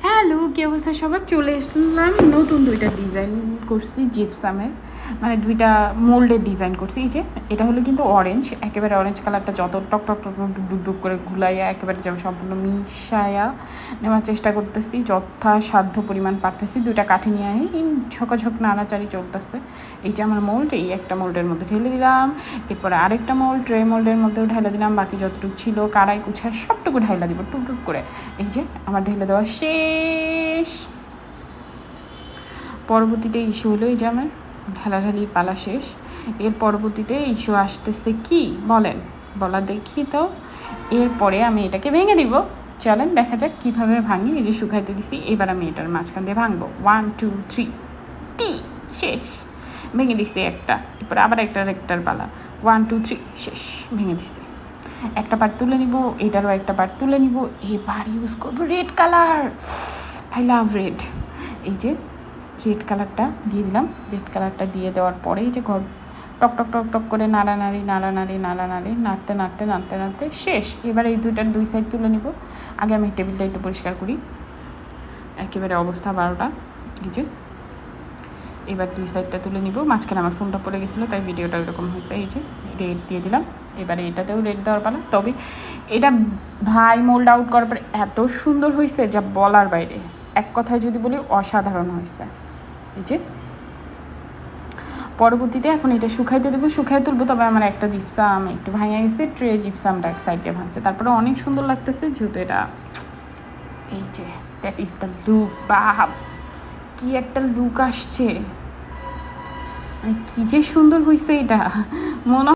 Hello, কি অবস্থা সবার? চলে আসলাম নতুন 2টা ডিজাইন করছি জিপসামের, মানে 2টা মোল্ডের ডিজাইন করছি। এই যে এটা হলো কিন্তু অরেঞ্জ, একেবারে অরেঞ্জ কালারটা যত টক টক টক টক ডুক ডুক করে ঘুলাইয়া একেবারে যেমন সম্পূর্ণ মিশায়া নেওয়ার চেষ্টা করতেছি, যথাসাধ্য পরিমাণ পারতেছি। 2টা কাঠি নিয়ে ঝকঝক নাড়াচাড়ি চলতেছে। এই যে আমার মোল্ড, এই একটা মোল্ডের মধ্যে ঢেলে দিলাম, এরপরে আরেকটা মোল্ড ট্রে মোল্ডের মধ্যেও ঢেলে দিলাম, বাকি যতটুকু ছিল কারাই কুছা সবটুকু ঢাইলা দিব টুকটুক করে। এই যে আমার ঢেলে দেওয়া শেষ। পরবর্তীতে ইস্যু হলো এই যে আমার ঢালাঢালির পালা শেষ। এর পরবর্তীতে ইস্যু আসতেছে কি বলেন, বলা দেখি তো। এরপরে আমি এটাকে ভেঙে দিব। চলেন দেখা যাক কীভাবে ভাঙি। এই যে শুকাইতে দিছি, এবার আমি এটার মাঝখান দিয়ে ভাঙবো। 1 2 3 টি শেষ। ভেঙে দিছি একটা, এরপরে আবার একটার পালা। 1 2 3 শেষ, ভেঙে দিছি। একটা পার্ট তুলে নিব, এটারও একটা পার্ট তুলে নিব। এবার ইউজ করবো red colour. I love red. এই যে রেড কালারটা দিয়ে দিলাম। রেড কালারটা দিয়ে দেওয়ার পরে এই যে ঘর টক টক টক টক করে নাড়ানাড়ি নাড়তে নাড়তে নাড়তে নাড়তে শেষ। এবার এই দুইটার 2 সাইড তুলে নিব। আগে আমি টেবিলটা একটু পরিষ্কার করি, একেবারে অবস্থা 12টা। এই যে এবার 2 সাইডটা তুলে নিব। মাঝখানে আমার ফোনটা পড়ে গেছিলো, তাই ভিডিওটা এরকম হয়েছে। এই যে রেড দিয়ে দিলাম, এবারে এটাতেও রেড দেওয়ার পালা। তবে এটা ভাই মোল্ড আউট করার পরে এত সুন্দর হয়েছে যা বলার বাইরে। এক কথায় যদি বলি অসাধারণ হয়েছে। এই যে পরবর্তীতে এখন এটা শুকাইতে দেবো, শুকাই তুলবো। তবে আমার একটা জিপসাম একটু ভাঙে গেছে, ট্রে জিপসামটা এক সাইডে ভাঙছে। তারপরে অনেক সুন্দর লাগতেছে যেহেতু এটা। এই যে দ্যাট ইজ দ্য লুক। বাহ, কি একটা লুক আসছে, মানে কি যে সুন্দর হয়েছে এটা। মনে